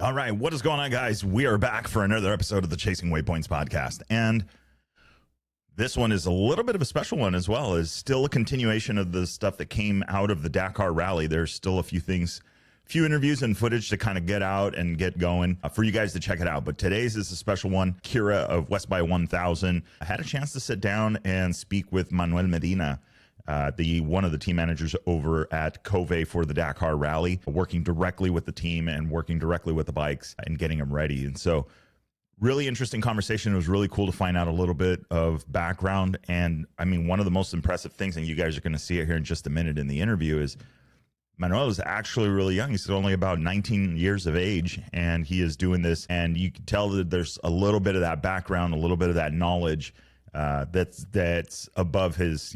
All right, what is going on, guys? We are back for another episode of the Chasing Waypoints podcast, and this one is a little bit of a special one as well. It's still a continuation of the stuff that came out of the Dakar Rally. There's still a few things, few interviews and footage to kind of get out and get going for you guys to check it out. But today's is a special one. Kira of West by 1000. I had a chance to sit down and speak with Manuel Medina, one of the team managers over at Kove for the Dakar Rally, working directly with the team and working directly with the bikes and getting them ready. And so really interesting conversation. It was really cool to find out a little bit of background. And I mean, one of the most impressive things, and you guys are going to see it here in just a minute in the interview, is Manuel is actually really young. He's only about 19 years of age, and he is doing this. And you can tell that there's a little bit of that background, a little bit of that knowledge that's above his,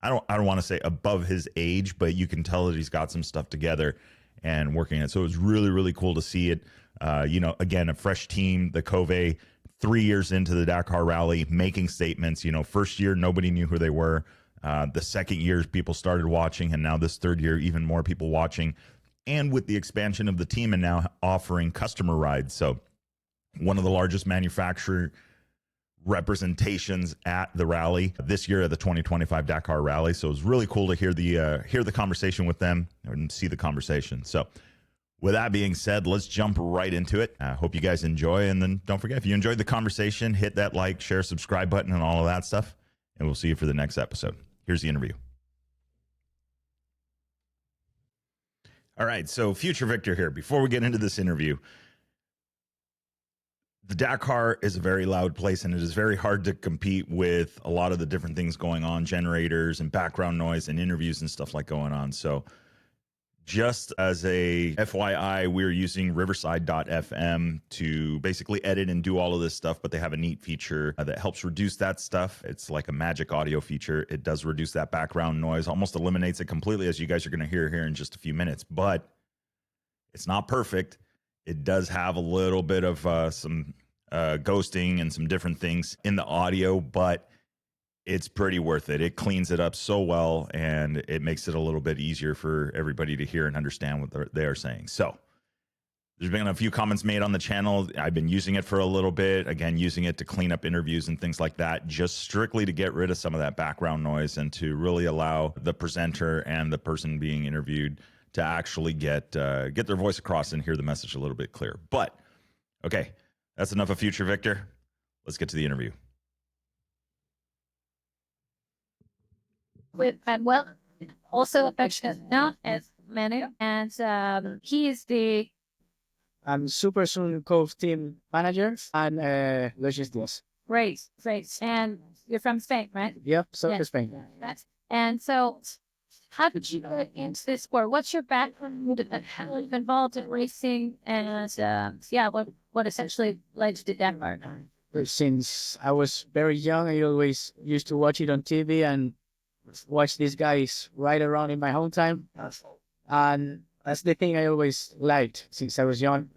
I don't want to say above his age, but you can tell that he's got some stuff together and working it. So it was really, really cool to see it. Again, a fresh team, the Kove, 3 years into the Dakar Rally, making statements. First year, nobody knew who they were. The second year, people started watching, and now this third year, even more people watching. And with the expansion of the team and now offering customer rides. So one of the largest manufacturer representations at the rally this year at the 2025 Dakar Rally. So it was really cool to hear the conversation with them and see the conversation. So with that being said, let's jump right into it. I hope you guys enjoy. And then don't forget, if you enjoyed the conversation, hit that like, share, subscribe button and all of that stuff. And we'll see you for the next episode. Here's the interview. All right. So future Victor here. Before we get into this interview, the Dakar is a very loud place, and it is very hard to compete with a lot of the different things going on, generators and background noise and interviews and stuff like going on. So just as a FYI, we're using Riverside.fm to basically edit and do all of this stuff, but they have a neat feature that helps reduce that stuff. It's like a magic audio feature. It does reduce that background noise, almost eliminates it completely, as you guys are going to hear here in just a few minutes, but it's not perfect. It does have a little bit of some ghosting and some different things in the audio, but it's pretty worth it. It cleans it up so well, and it makes it a little bit easier for everybody to hear and understand what they are saying. So there's been a few comments made on the channel. I've been using it for a little bit, again, using it to clean up interviews and things like that, just strictly to get rid of some of that background noise and to really allow the presenter and the person being interviewed to actually get their voice across and hear the message a little bit clearer. But okay, that's enough of future Victor. Let's get to the interview. With Manuel, also affectionately known as Manu, and he is the Super Soon Kove team manager and logistics. Great. And you're from Spain, right? Yep, so Yes. Spain. Yes. And so, how did you get into this sport? What's your background? How are you involved in racing? And what essentially led you to Denmark? Since I was very young, I always used to watch it on TV and watch these guys ride around in my hometown. And that's the thing I always liked since I was young.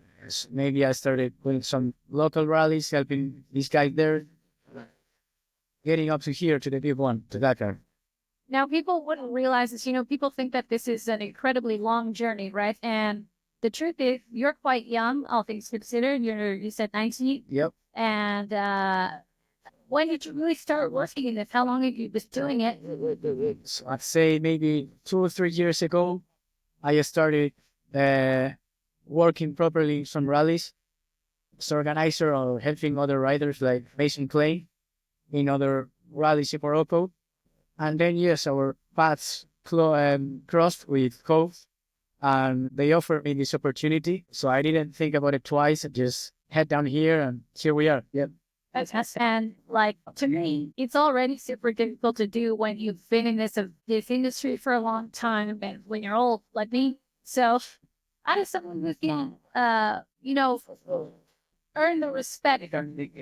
Maybe I started with some local rallies, helping these guys there, getting up to here to the big one, to Dakar. Now, people wouldn't realize this. People think that this is an incredibly long journey, right? And the truth is, you're quite young, all things considered. You said 19. Yep. And when did you really start working in this? How long have you been doing it? So I'd say maybe 2 or 3 years ago, I started working properly in some rallies as organizer or helping other riders like Mason Clay in other rallies in Morocco. And then, yes, our paths crossed with Kove, and they offered me this opportunity. So I didn't think about it twice. I just head down here, and here we are. Yep. And to me, it's already super difficult to do when you've been in this industry for a long time and when you're old like me. So, how does someone who can, earn the respect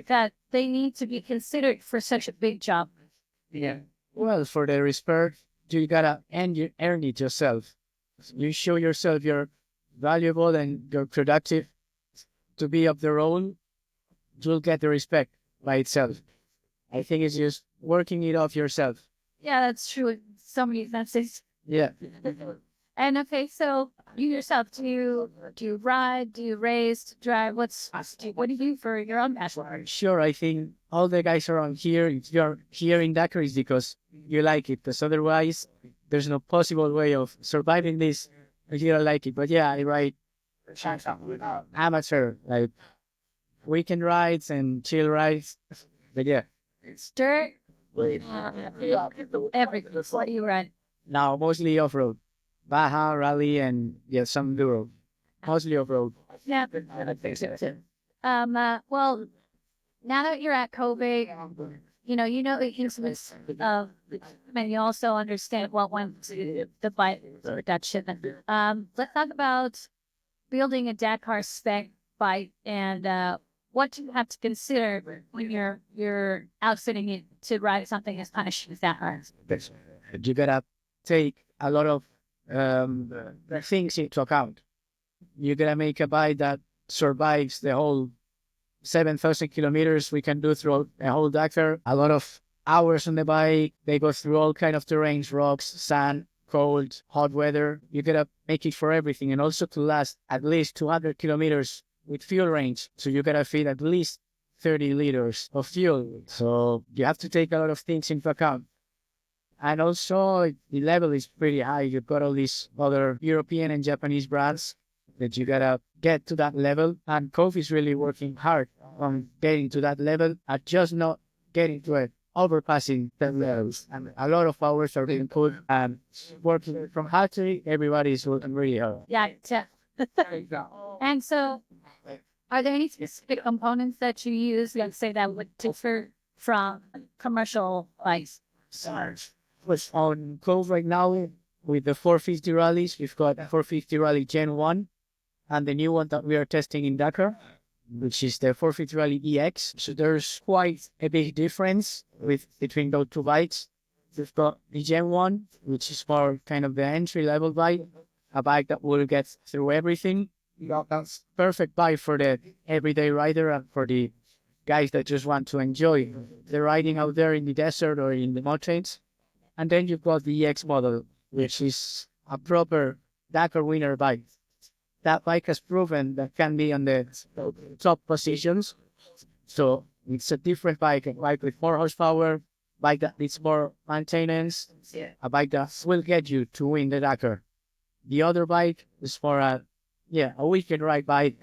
that they need to be considered for such a big job? Yeah. Well, for the respect, you gotta earn it yourself. You show yourself you're valuable and you're productive to be of the role. You'll get the respect by itself. I think it's just working it off yourself. Yeah, that's true. So many senses. Yeah. And okay, so you yourself, do you ride, do you race, drive? What do you do for your own passion? Sure, I think all the guys around here, if you're here in Dakar, is because you like it. Because otherwise, there's no possible way of surviving this if you don't like it. But yeah, I ride amateur, like weekend rides and chill rides. But yeah, Dirt, everything. What do you ride? now mostly off road, Baja, rally, and yeah, some Euro. Mostly off road. Yeah. Well, now that you're at Kove, you know the influence of, and you also understand what went to the bike production. Let's talk about building a Dakar spec bike and what do you have to consider when you're outfitting it to ride something as punished as Dakar. You gotta take a lot of things into account. You gotta make a bike that survives the whole 7,000 kilometers we can do throughout a whole Dakar. A lot of hours on the bike. They go through all kind of terrains, rocks, sand, cold, hot weather. You gotta make it for everything, and also to last at least 200 kilometers with fuel range. So you gotta feed at least 30 liters of fuel. So you have to take a lot of things into account. And also the level is pretty high. You've got all these other European and Japanese brands that you gotta get to that level. And Kove is really working hard on getting to that level and just not getting to it, overpassing the levels. And a lot of hours are being put and working from factory. Everybody is working really hard. Yeah. And so, are there any specific components that you use, let's say, that would differ from commercial bikes? Was on Kove right now with the 450 rallies. We've got 450 Rally Gen 1 and the new one that we are testing in Dakar, which is the 450 Rally EX. So there's quite a big difference between those two bikes. We've got the Gen 1, which is more kind of the entry-level bike, a bike that will get through everything. That's perfect bike for the everyday rider and for the guys that just want to enjoy the riding out there in the desert or in the mountains. And then you've got the EX model, which is a proper Dakar winner bike. That bike has proven that can be on the top positions. So it's a different bike, a bike with more horsepower, bike that needs more maintenance, a bike that will get you to win the Dakar. The other bike is for a weekend ride bike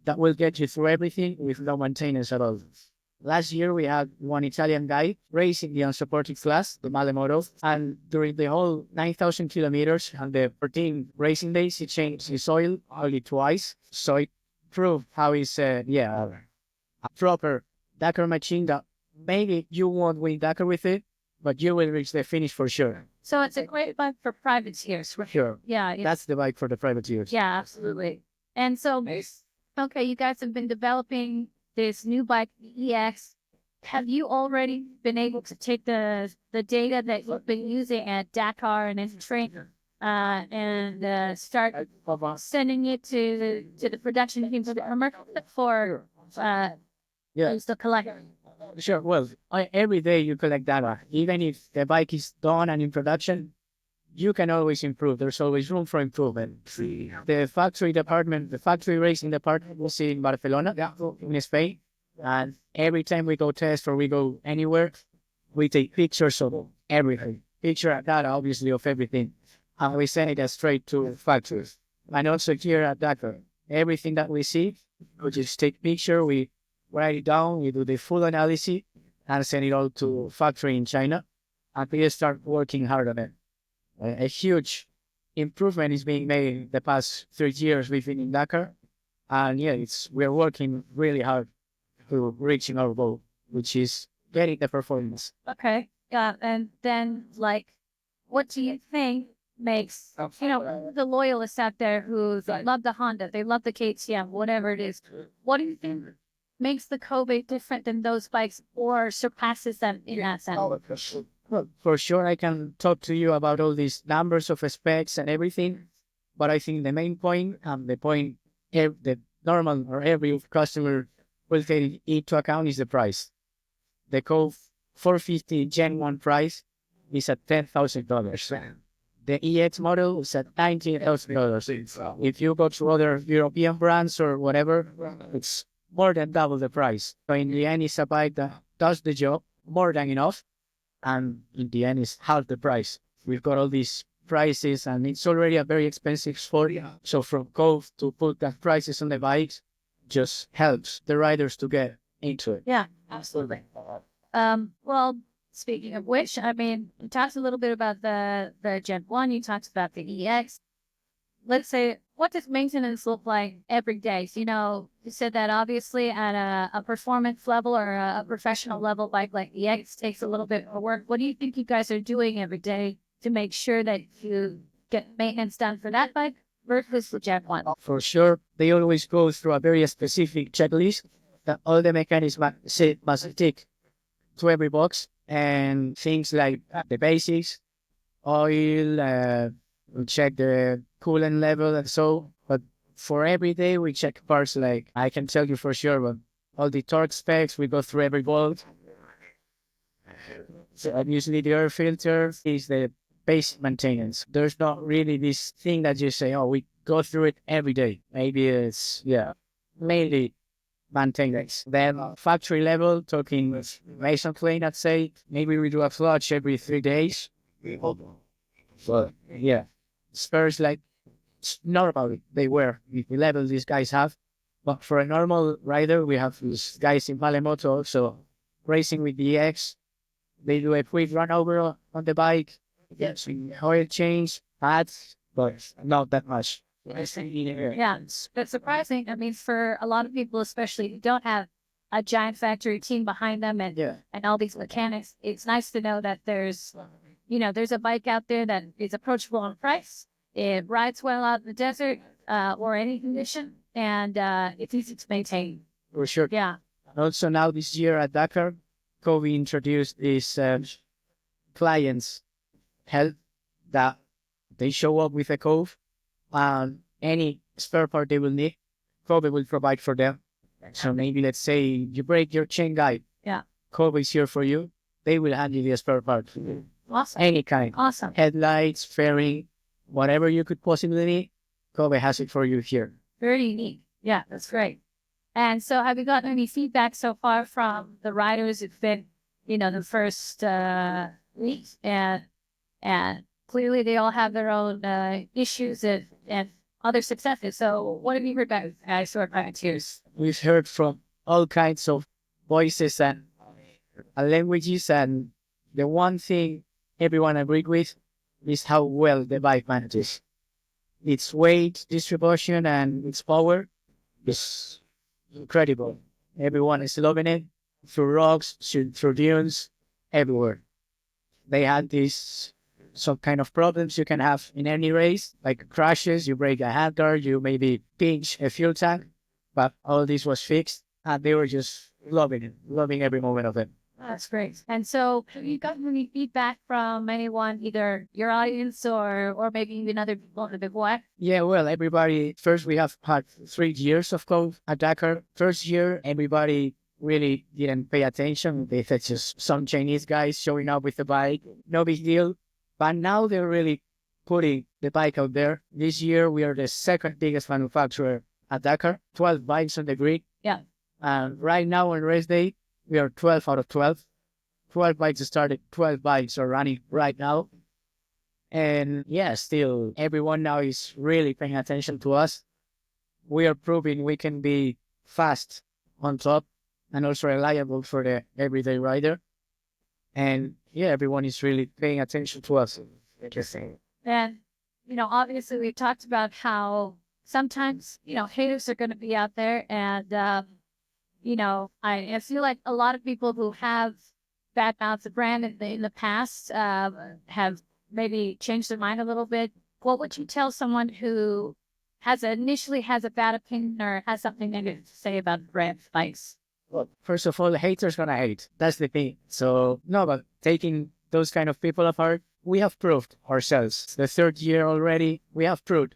that will get you through everything with no maintenance at all. Last year, we had one Italian guy racing the unsupported class, the Malemoto, and during the whole 9,000 kilometers and the 14 racing days, he changed his oil only twice. So it proved how he's, a proper Dakar machine that maybe you won't win Dakar with it, but you will reach the finish for sure. So it's a great bike for privateers, right? Sure. Yeah. That's the bike for the privateers. Yeah, absolutely. And so, okay, you guys have been developing this new bike, the EX. Have you already been able to take the data that you've been using at Dakar and in training and start sending it to the production team for the commercial for the collector? Sure. Well, every day you collect data. Even if the bike is done and in production, you can always improve. There's always room for improvement. The factory racing department was in Barcelona, in Spain. And every time we go test or we go anywhere, we take pictures of everything. Picture and data, obviously, of everything. And we send it straight to factories. And also here at Dakar, everything that we see, we just take picture, we write it down, we do the full analysis, and send it all to factory in China. And we start working hard on it. A huge improvement is being made in the past 3 years we've been in Dakar. And we're working really hard to reaching our goal, which is getting the performance. Okay. Yeah. And then, what do you think makes, the loyalists out there who love the Honda, they love the KTM, whatever it is. What do you think makes the Kove different than those bikes or surpasses them in that sense? Well, for sure, I can talk to you about all these numbers of specs and everything, but I think the main point, the point that normal or every customer will take into account is the price. The Kove 450 Gen 1 price is at $10,000. The EX model is at $19,000. If you go to other European brands or whatever, it's more than double the price. So in the end, it's a bike that does the job more than enough, and in the end, it's half the price. We've got all these prices, and it's already a very expensive sport. So from Kove to put that prices on the bikes just helps the riders to get into it. Yeah, absolutely. Well, speaking of which, I mean, you talked a little bit about the Gen 1, you talked about the EX. Let's say, what does maintenance look like every day? So, you said that obviously at a performance level or a professional level, bike like the EX takes a little bit more work. What do you think you guys are doing every day to make sure that you get maintenance done for that bike versus the Gen 1? For sure, they always go through a very specific checklist that all the mechanics must tick to every box, and things like the basics, oil, we check the coolant level and so. But for every day, we check parts like, I can tell you for sure, but all the torque specs, we go through every bolt. So usually the air filter is the basic maintenance. There's not really this thing that you say, oh, we go through it every day. Maybe it's, mainly maintenance. Then factory level, talking with Mason Plain, I'd say, maybe we do a clutch every 3 days. But spares like normally they were the level these guys have. But for a normal rider, we have these guys in Palemoto, so racing with the EX, they do a quick run over on the bike, oil change, pads, but not that much. Yeah, that's surprising. I mean, for a lot of people, especially who don't have a giant factory team behind them and all these mechanics, it's nice to know that there's a bike out there that is approachable in price. It rides well out in the desert or any condition, and it's easy to maintain. For sure. Yeah. Also now this year at Dakar, Kove introduced this clients help that they show up with a Kove, and any spare part they will need, Kove will provide for them. So maybe let's say you break your chain guide. Yeah. Kove is here for you. They will hand you the spare part. Awesome. Any kind. Awesome. Headlights, fairing, whatever you could possibly need, Kove has it for you here. Very unique. Yeah, that's great. And so have you gotten any feedback so far from the riders who've been, the first week? And clearly they all have their own issues and other successes. So what have you heard back, sort of privateers? We've heard from all kinds of voices and languages, and the one thing everyone agreed with is how well the bike manages. Its weight distribution and its power is incredible. Everyone is loving it, through rocks, through dunes, everywhere. They had some kind of problems you can have in any race, like crashes, you break a handguard, you maybe pinch a fuel tank, but all this was fixed, and they were just loving it, loving every moment of it. That's great. And so have you gotten any feedback from anyone, either your audience or maybe even other people in the big web? Yeah, well, everybody, first we have had 3 years of Kove at Dakar. First year, everybody really didn't pay attention. They thought just some Chinese guys showing up with the bike, no big deal. But now they're really putting the bike out there. This year, we are the second biggest manufacturer at Dakar, 12 bikes on the grid. Yeah. And right now on race day, we are 12 out of 12. 12 bikes started, 12 bikes are running right now. And still, everyone now is really paying attention to us. We are proving we can be fast on top and also reliable for the everyday rider. And everyone is really paying attention to us. Interesting. And, obviously we've talked about how sometimes, haters are going to be out there. And, I feel like a lot of people who have badmouthed the brand in the past have maybe changed their mind a little bit. What would you tell someone who initially has a bad opinion or has something negative to say about the brand bikes? Well, first of all, the haters gonna hate. That's the thing. So, no, but taking those kind of people apart, we have proved ourselves. The 3rd year already, we have proved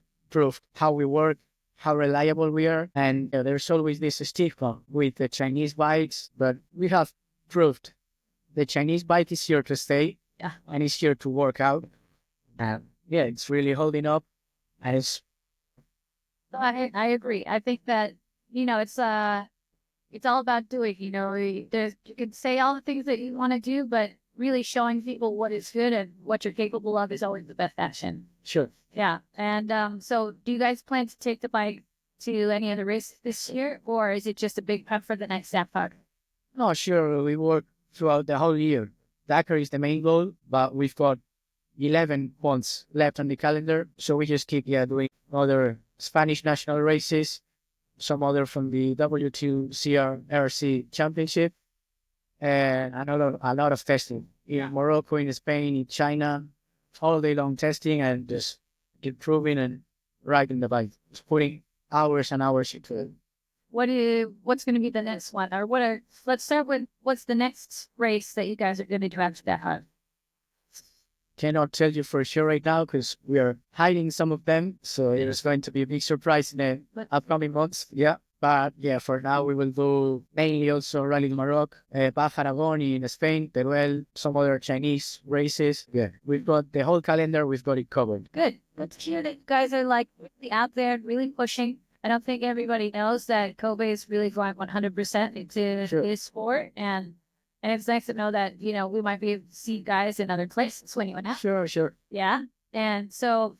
how we work, how reliable we are. And there's always this stigma with the Chinese bikes, but we have proved the Chinese bike is here to stay. Yeah. And it's here to work out. yeah, it's really holding up. And it's I agree. I think that, it's all about doing, you can say all the things that you want to do, but really showing people what is good and what you're capable of is always the best action. sure. Yeah. And so do you guys plan to take the bike to any other races this year, or is it just a big prep for the next Dakar? No, sure. We work throughout the whole year. Dakar is the main goal, but we've got 11 months left on the calendar. So we just keep doing other Spanish national races, some other from the W2 CRRC Championship, and a lot of testing in Morocco, in Spain, in China, all day long testing and just improving and riding the bike, just putting hours and hours into it. What's going to be the next one, or let's start with what's the next race that you guys are going to do after that? Cannot tell you for sure right now because we are hiding some of them. So it's going to be a big surprise in the upcoming months. Yeah. But yeah, for now, we will do mainly also Rally Maroc, Baja Aragon in Spain, Teruel, some other Chinese races. Yeah, we've got the whole calendar, we've got it covered. Good. Let's hear that you guys are like really out there, really pushing. I don't think everybody knows that Kove is really going 100% into his sport. And it's nice to know that, we might be able to see guys in other places when you went out. Sure. Yeah. And so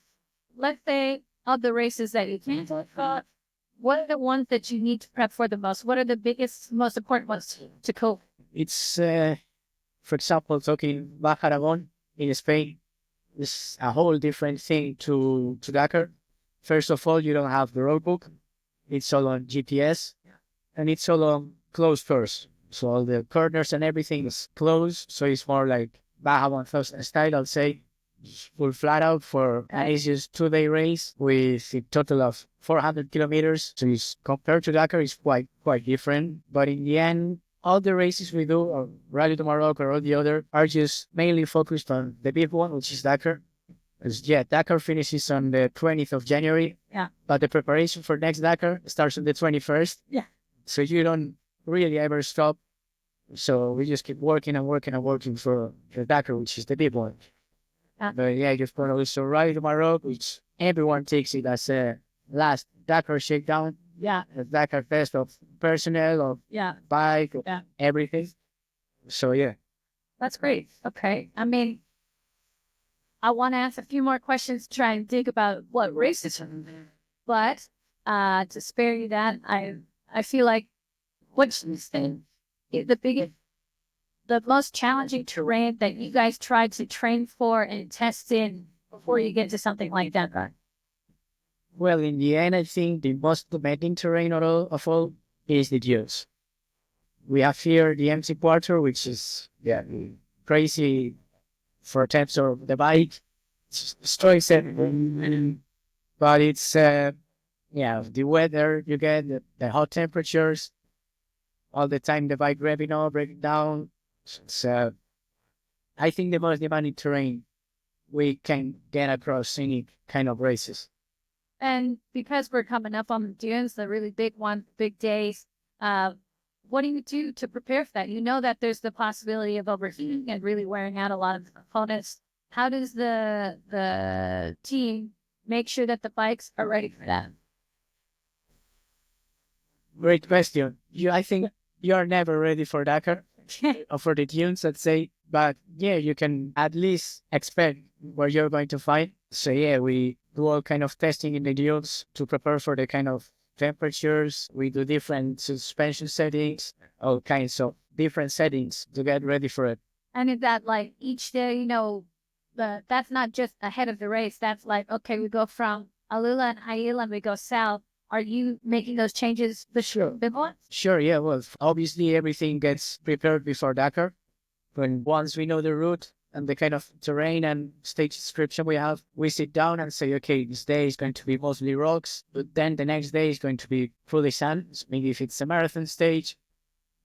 let's say of the races that you can talk about, what are the ones that you need to prep for the most? What are the biggest, most important ones to cope? It's, for example, talking Baja Aragon in Spain, is a whole different thing to Dakar. First of all, you don't have the roadbook. It's all on GPS, and it's all on closed course. So all the corners and everything is closed. So it's more like Baja 1000 style, I'll say. Full flat out and it's just 2-day race with a total of 400 kilometers. So it's, compared to Dakar, it's quite different. But in the end, all the races we do, or Rally to Morocco or all the other, are just mainly focused on the big one, which is Dakar. Because Dakar finishes on the 20th of January. Yeah. But the preparation for next Dakar starts on the 21st. Yeah. So you don't really ever stop. So we just keep working and working and working for the Dakar, which is the big one. But yeah, you've got also Rally to Morocco, which everyone takes it as a last Dakar shakedown. Yeah. The Dakar test of personnel, of bike, of everything. So yeah. That's great. Okay. I mean, I want to ask a few more questions to try and think about what races are there. But to spare you that, I feel like what's the biggest, the most challenging terrain that you guys tried to train for and test in before you get to something like that, right? Well, in the end, I think the most demanding terrain of all is the dunes. We have here the MC Quarter, which is crazy for terms of the bike. It destroys it. But it's the weather you get, the hot temperatures, all the time the bike revving up, breaking down. So I think the most demanding terrain we can get across any kind of races. And because we're coming up on the dunes, the really big one, big days, what do you do to prepare for that? You know that there's the possibility of overheating and really wearing out a lot of the components. How does the team make sure that the bikes are ready for that? Great question. I think you are never ready for Dakar or for the dunes, let's say. But yeah, you can at least expect what you're going to find. So yeah, we do all kind of testing in the dunes to prepare for the kind of temperatures. We do different suspension settings, all kinds of different settings to get ready for it. And is that like each day, that's not just ahead of the race. That's like, okay, we go from Alula and Hail and we go south. Are you making those changes before? Sure, yeah. Well, obviously everything gets prepared before Dakar. When once we know the route and the kind of terrain and stage description we have, we sit down and say, okay, this day is going to be mostly rocks, but then the next day is going to be fully sand. Maybe if it's a marathon stage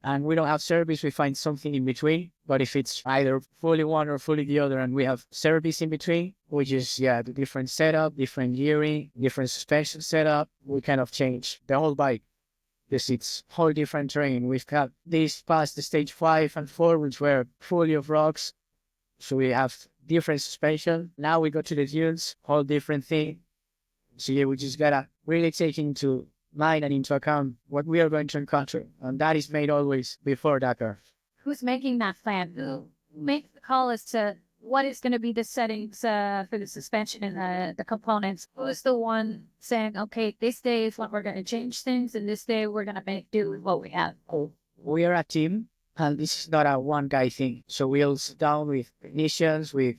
and we don't have service, we find something in between. But if it's either fully one or fully the other and we have service in between, we just, the different setup, different gearing, different suspension setup, we kind of change the whole bike. Because it's whole different terrain. We've got this past the stage 5 and 4, which were fully of rocks. So we have different suspension. Now we go to the dunes, whole different thing. So yeah, we just gotta really take into mind and into account what we are going to encounter. And that is made always before Dakar. Who's making that plan? Who makes the call as to what is going to be the settings for the suspension and the components? Who's the one saying, okay, this day is when we're going to change things, and this day we're going to make do with what we have? We are a team, and this is not a one guy thing. So we'll sit down with technicians, with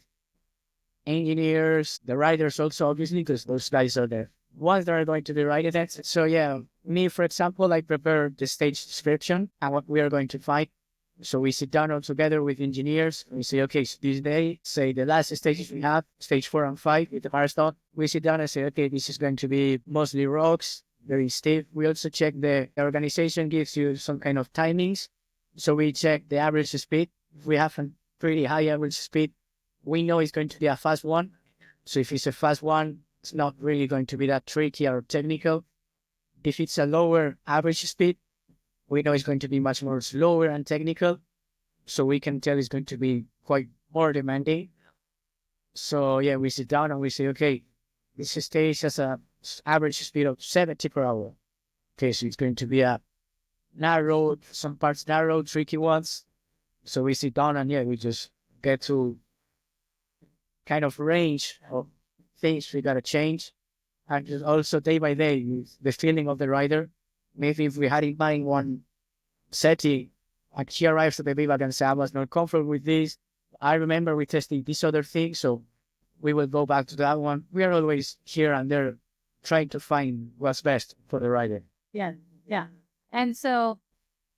engineers, the riders also, obviously, because those guys are the ones that are going to be riding it. So yeah, me, for example, I prepare the stage description and what we are going to find. So we sit down all together with engineers. We say, okay, so this day, say the last stages we have, stage 4 and 5 with the marathon. We sit down and say, okay, this is going to be mostly rocks, very stiff. We also check the organization gives you some kind of timings. So we check the average speed. If we have a pretty high average speed, we know it's going to be a fast one. So if it's a fast one, it's not really going to be that tricky or technical. If it's a lower average speed, we know it's going to be much more slower and technical. So we can tell it's going to be quite more demanding. So yeah, we sit down and we say, okay, this stage has a average speed of 70 per hour. Okay, so it's going to be a narrow, some parts narrow, tricky ones. So we sit down and yeah, we just get to kind of range of things we gotta change. And just also day by day, the feeling of the rider. Maybe if we had in mind one setting, and he arrives at the bivouac and says, I was not comfortable with this. I remember we tested this other thing, so we will go back to that one. We are always here and there trying to find what's best for the rider. Yeah, yeah. And so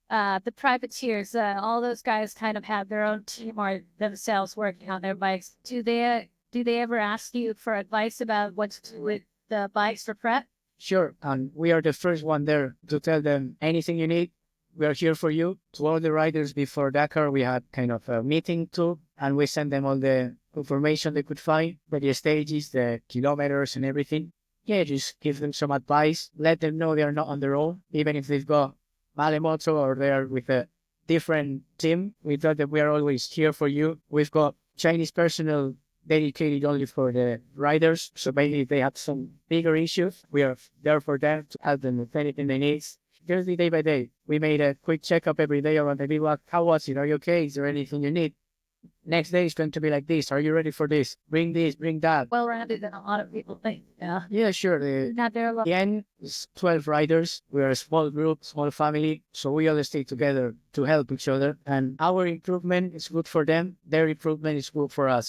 the privateers, all those guys kind of have their own team or themselves working on their bikes. Do they ever ask you for advice about what to do with the bikes for prep? Sure, and we are the first one there to tell them anything you need. We are here for you. To all the riders before Dakar, we had kind of a meeting too, and we sent them all the information they could find, the stages, the kilometers and everything. Yeah, just give them some advice. Let them know they are not on their own, even if they've got Malemoto or they're with a different team. We thought that we are always here for you. We've got Chinese personnel dedicated only for the riders. So maybe if they have some bigger issues, we are there for them to help them with anything they need. Just day by day. We made a quick checkup every day around the bivouac. How was it? Are you okay? Is there anything you need? Next day is going to be like this. Are you ready for this? Bring this, bring that. Well-rounded than a lot of people think. Yeah. Yeah, sure. Not there a lot. The end is 12 riders. We are a small group, small family. So we all stay together to help each other. And our improvement is good for them. Their improvement is good for us.